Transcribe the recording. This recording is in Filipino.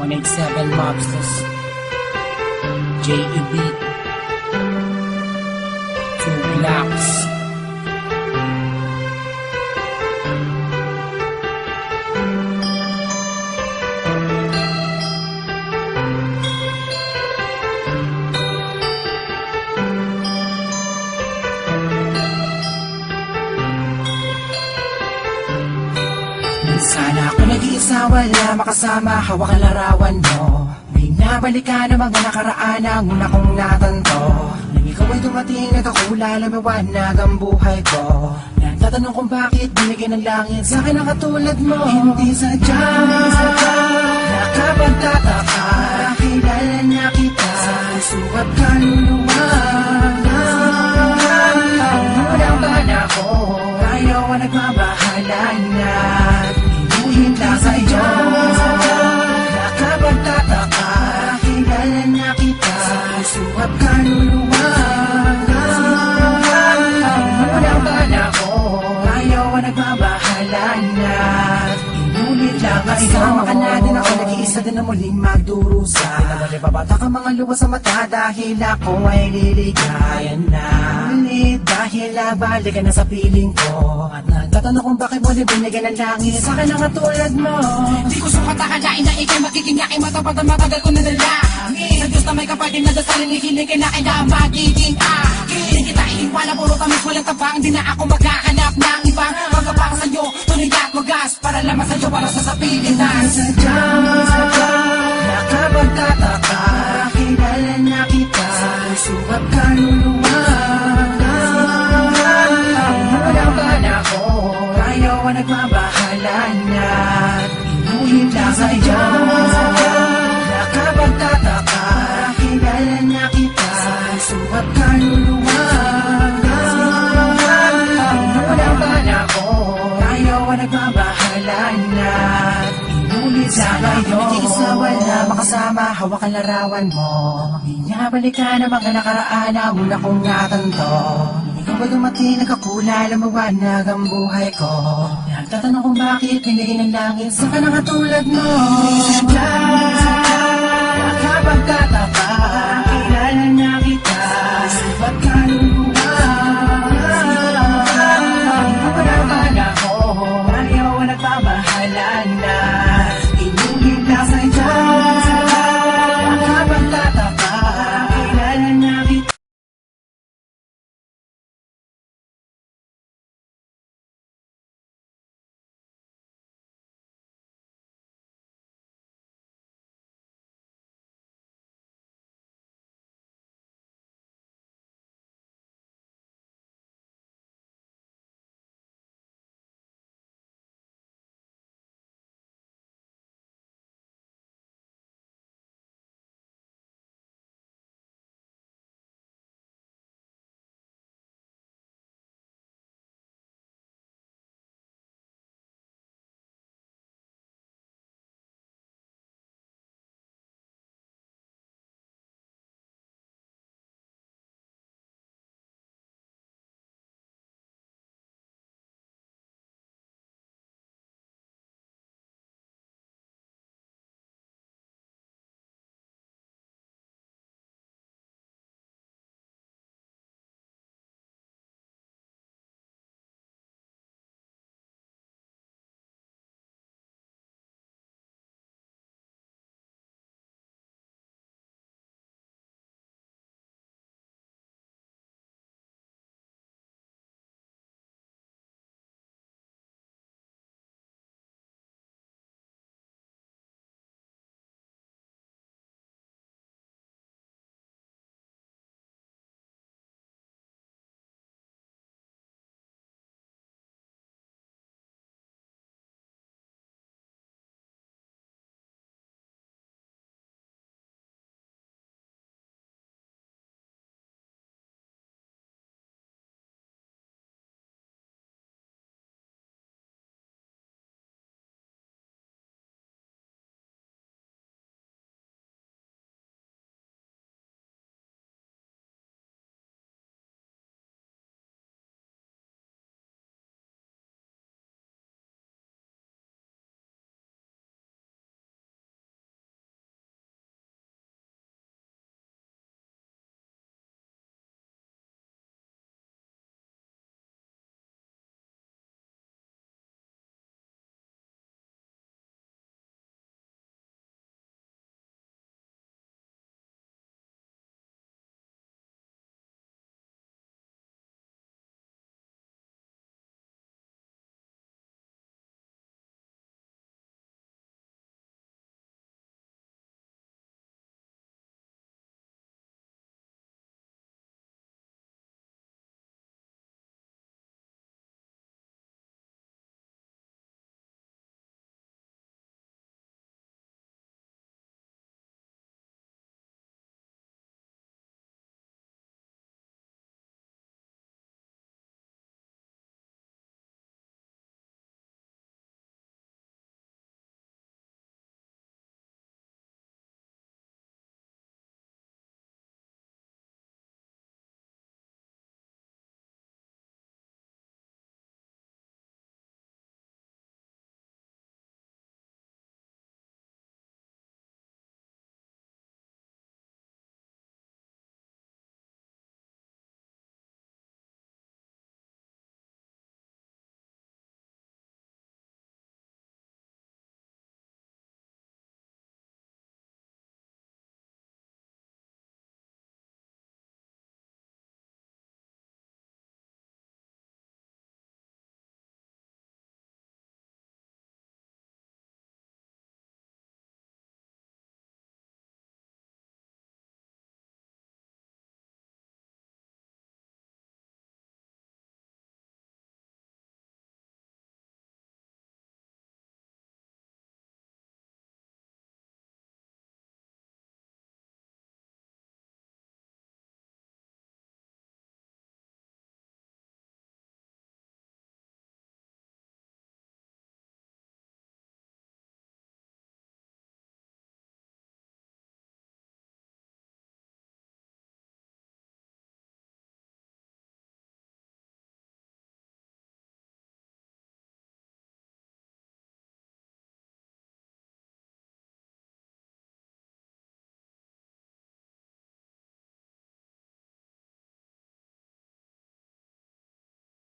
187 Mobsters, J.E.B. 2 Blocks. Sana ako nag-iisa, wala makasama, hawak ang larawan mo. May nabalikan na mga nakaraan ang una kong natanto. Nang ikaw ay dumating at ako lalamiwanag ang buhay ko. Nagtatanong kung bakit binigyan ng langit sa akin ang katulad mo. Hindi sadya, nakapagtataka, kilala na kita sa sukat kaluluwa. Ang unang bana ko, tayo ang nagmabahala na. Hinda sa iyo, nakapagtataka, kilala na kita sa sukat kaluluwa. Ang unang bana ko, ayaw ang nagmabahala na. Inulit lang ang isama ka na din ako, nag-iisa din na muling magdurusa. Pinabata ka mga luwa sa mata dahil ako ay liligaya na. Ulit dahil balikan na sa piling ko. At nagtatanong kung bakit mo binigyan ng langit sa akin ang katulad mo. Di ko sukat akalain na ikay magiging aking matapag na matagal ko na nalangin. Sa Diyos na may kapatin na dasalin, ikinig na kaya magiging akin. Di kita iiwala, puro tamis, walang tabang. Di na ako maghahanap ng ibang magkapang sa'yo. Tunay at magas, para lamang sa'yo, para sa sapiling na sadya, nakapagtataka, kilala na kita sa sukat kaluluwa. Ang bana ko, ayaw ang nagmabahala na. Inuhin lang sa iyo, nakapagtataka, kilala na kita sa sukat kaluluwa. Ang bana ko, ayaw ang nagmabahala na. Sana iyo, nag-iisa, wala makasama, hawak ang larawan mo. Binabalikan ang mga nakaraan ang una kong natanto. Ikaw ba dumating, nagkakula, lumawanag ang buhay ko. Nagtatanong kung bakit binigyan ng langit sa kanang katulad mo. Sadya, nakapagtataka,